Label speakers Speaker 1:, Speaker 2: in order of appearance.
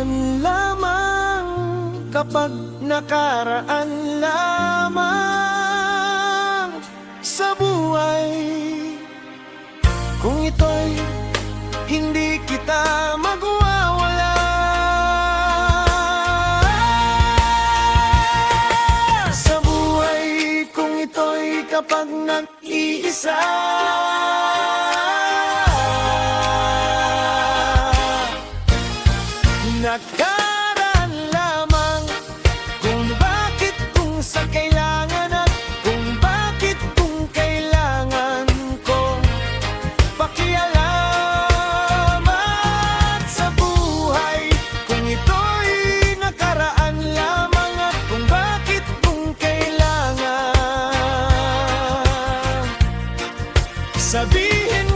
Speaker 1: nakaraan lamang, kapag nakaraan lamang sa buhay. Kung ito'y hindi kita magwawala, sa buhay kung ito'y kapag nag-iisa. Nakaraan lamang, kung bakit, kung sa kailangan, at kung bakit, kung kailangan kong pakialam. At sa buhay kung ito'y nakaraan lamang, at kung bakit, kung kailangan sabihin